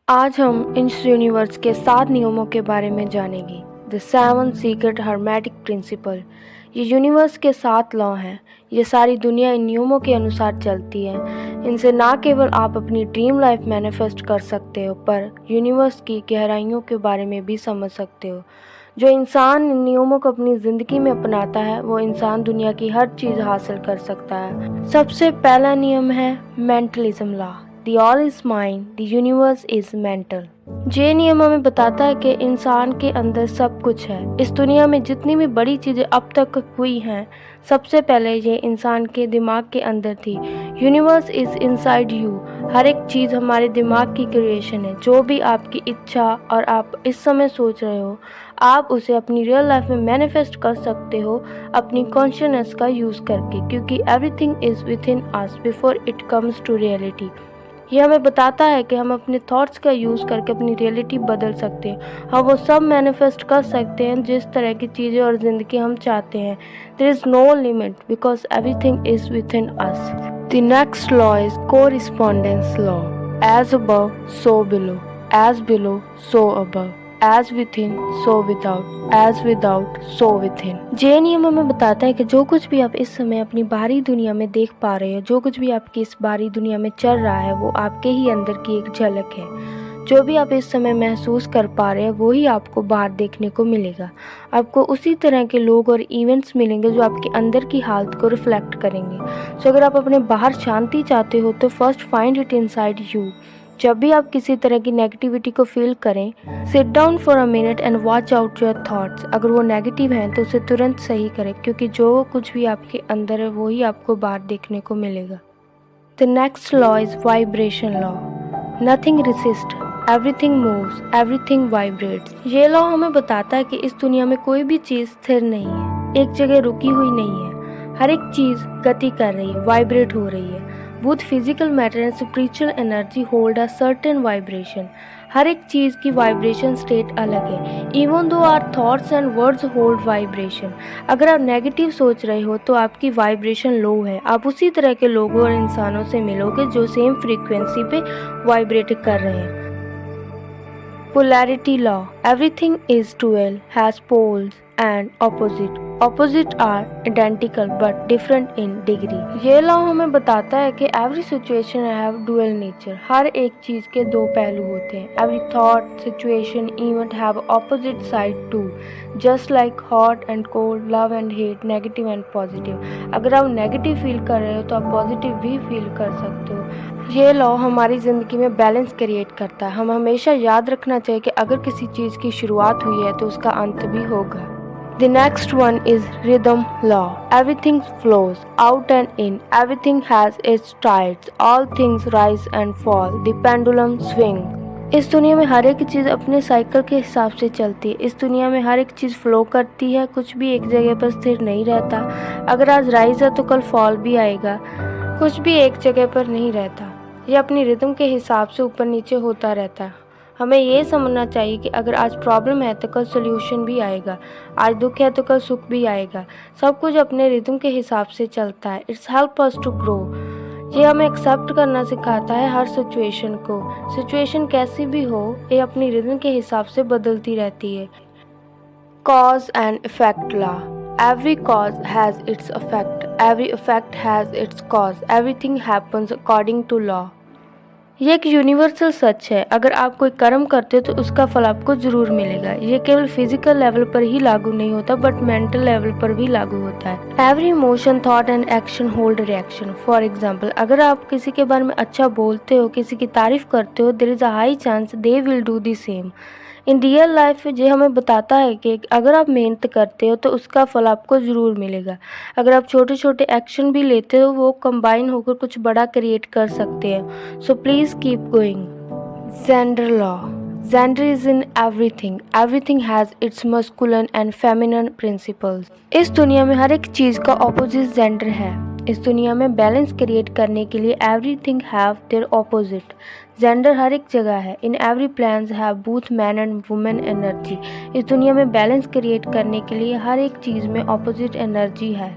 आज हम इस यूनिवर्स के 7 नियमों के बारे में जानेंगे। The 7 secret hermetic principle. ये यूनिवर्स के 7 लॉ हैं। ये सारी दुनिया इन नियमों के अनुसार चलती है। इनसे ना केवल आप अपनी ड्रीम लाइफ मैनिफेस्ट कर सकते हो, पर यूनिवर्स की गहराइयों के बारे में भी समझ सकते हो। जो इंसान इन नियमों को अपनी ज़िंदगी में अपनाता है, वो इंसान दुनिया की हर चीज़ हासिल कर सकता है। सबसे पहला नियम है mentalism law. The all is mind, the universe is mental। ये नियम हमें बताता है कि इंसान के अंदर सब कुछ है। इस दुनिया में जितनी भी बड़ी चीज़ें अब तक हुई हैं, सबसे पहले ये इंसान के दिमाग के अंदर थी। Universe is inside you. हर एक चीज़ हमारे दिमाग की क्रिएशन है। जो भी आपकी इच्छा और आप इस समय सोच रहे हो, आप उसे अपनी रियल लाइफ में मैनिफेस्ट कर सकते हो अपनी कॉन्शियसनेस का यूज़ करके, क्योंकि everything is within us before it comes to reality. ये हमें बताता है कि हम अपने थॉट्स का यूज़ करके अपनी रियलिटी बदल सकते हैं। हम वो सब मैनिफेस्ट कर सकते हैं जिस तरह की चीज़ें और ज़िंदगी हम चाहते हैं। There is no limit because everything is within us. The next law is correspondence law. As above so below, as below so above, as within so without, as without so within. ये नियम हमें बताता है कि जो कुछ भी आप इस समय अपनी बाहरी दुनिया में देख पा रहे हो, जो कुछ भी आपकी इस बाहरी दुनिया में चल रहा है, वो आपके ही अंदर की एक झलक है। जो भी आप इस समय महसूस कर पा रहे हैं, वो ही आपको बाहर देखने को मिलेगा। आपको उसी तरह के लोग और इवेंट्स मिलेंगे जो आपके अंदर की हालत को रिफ्लेक्ट करेंगे। सो अगर आप अपने बाहर शांति चाहते हो तो first find it inside you. जब भी आप किसी तरह की नेगेटिविटी को फील करें, sit down for a minute and watch out your thoughts. अगर वो नेगेटिव हैं तो उसे तुरंत सही करें, क्योंकि जो कुछ भी आपके अंदर है वही आपको बाहर देखने को मिलेगा। The next law is vibration law. Nothing resist, everything moves, everything vibrates. ये लॉ हमें बताता है कि इस दुनिया में कोई भी चीज़ स्थिर नहीं है, एक जगह रुकी हुई नहीं है। हर एक चीज़ गति कर रही है, वाइब्रेट हो रही है। Both physical matter and spiritual energy hold a certain vibration. हर एक चीज़ की वाइब्रेशन स्टेट अलग है। Even though our thoughts and words hold vibration. अगर आप नेगेटिव सोच रहे हो तो आपकी वाइब्रेशन लो है। आप उसी तरह के लोगों और इंसानों से मिलोगे जो सेम फ्रीक्वेंसी पे वाइब्रेट कर रहे हैं। Polarity law. Everything is dual, has poles and opposite. Opposite are identical but different in degree. ये लॉ हमें बताता है कि every situation have dual nature. हर एक चीज़ के दो पहलू होते हैं। Every thought, situation, event have opposite side too. Just like hot and cold, love and hate, negative and positive. अगर आप नेगेटिव फील कर रहे हो तो आप पॉजिटिव भी फील कर सकते हो। ये लॉ हमारी ज़िंदगी में बैलेंस क्रिएट करता है। हम हमेशा याद रखना चाहिए कि अगर किसी चीज़ की शुरुआत हुई है तो उसका अंत भी होगा। The next one is rhythm law. Everything flows out and in, everything has its tides, all things rise and fall, the pendulum swing. इस दुनिया में हर एक चीज़ अपने साइकिल के हिसाब से चलती है। इस दुनिया में हर एक चीज़ फ्लो करती है, कुछ भी एक जगह पर स्थिर नहीं रहता। अगर आज राइज है तो कल फॉल भी आएगा। कुछ भी एक जगह पर नहीं रहता। ये अपनी रिदम के हिसाब से ऊपर नीचे होता रहता है। हमें ये समझना चाहिए कि अगर आज प्रॉब्लम है तो कल सोल्यूशन भी आएगा। आज दुख है तो कल सुख भी आएगा। सब कुछ अपने रिदम के हिसाब से चलता है। It's help us to grow. ये हमें एक्सेप्ट करना सिखाता है हर सिचुएशन को। सिचुएशन कैसी भी हो, ये अपनी रिदम के हिसाब से बदलती रहती है। Cause and effect law. Every cause has its effect. Every effect has its cause. Everything happens according to law. ये एक यूनिवर्सल सच है। अगर आप कोई कर्म करते हो तो उसका फल आपको ज़रूर मिलेगा। ये केवल फिजिकल लेवल पर ही लागू नहीं होता, बट मेंटल लेवल पर भी लागू होता है। Every emotion, thought and action hold reaction. For example, अगर आप किसी के बारे में अच्छा बोलते हो, किसी की तारीफ करते हो, there is a high chance they will do the same. In real life ये हमें बताता है कि अगर आप मेहनत करते हो तो उसका फल आपको ज़रूर मिलेगा। अगर आप छोटे छोटे एक्शन भी लेते हो, वो कंबाइन होकर कुछ बड़ा क्रिएट कर सकते हैं। So please keep going. Gender law. Gender is in everything. Everything has its masculine and feminine principles. इस दुनिया में हर एक चीज़ का ऑपोजिट जेंडर है। इस दुनिया में बैलेंस क्रिएट करने के लिए everything have their opposite. Gender हर एक जगह है। In every plans have both man and women energy. इस दुनिया में बैलेंस क्रिएट करने के लिए हर एक चीज़ में ऑपोजिट एनर्जी है।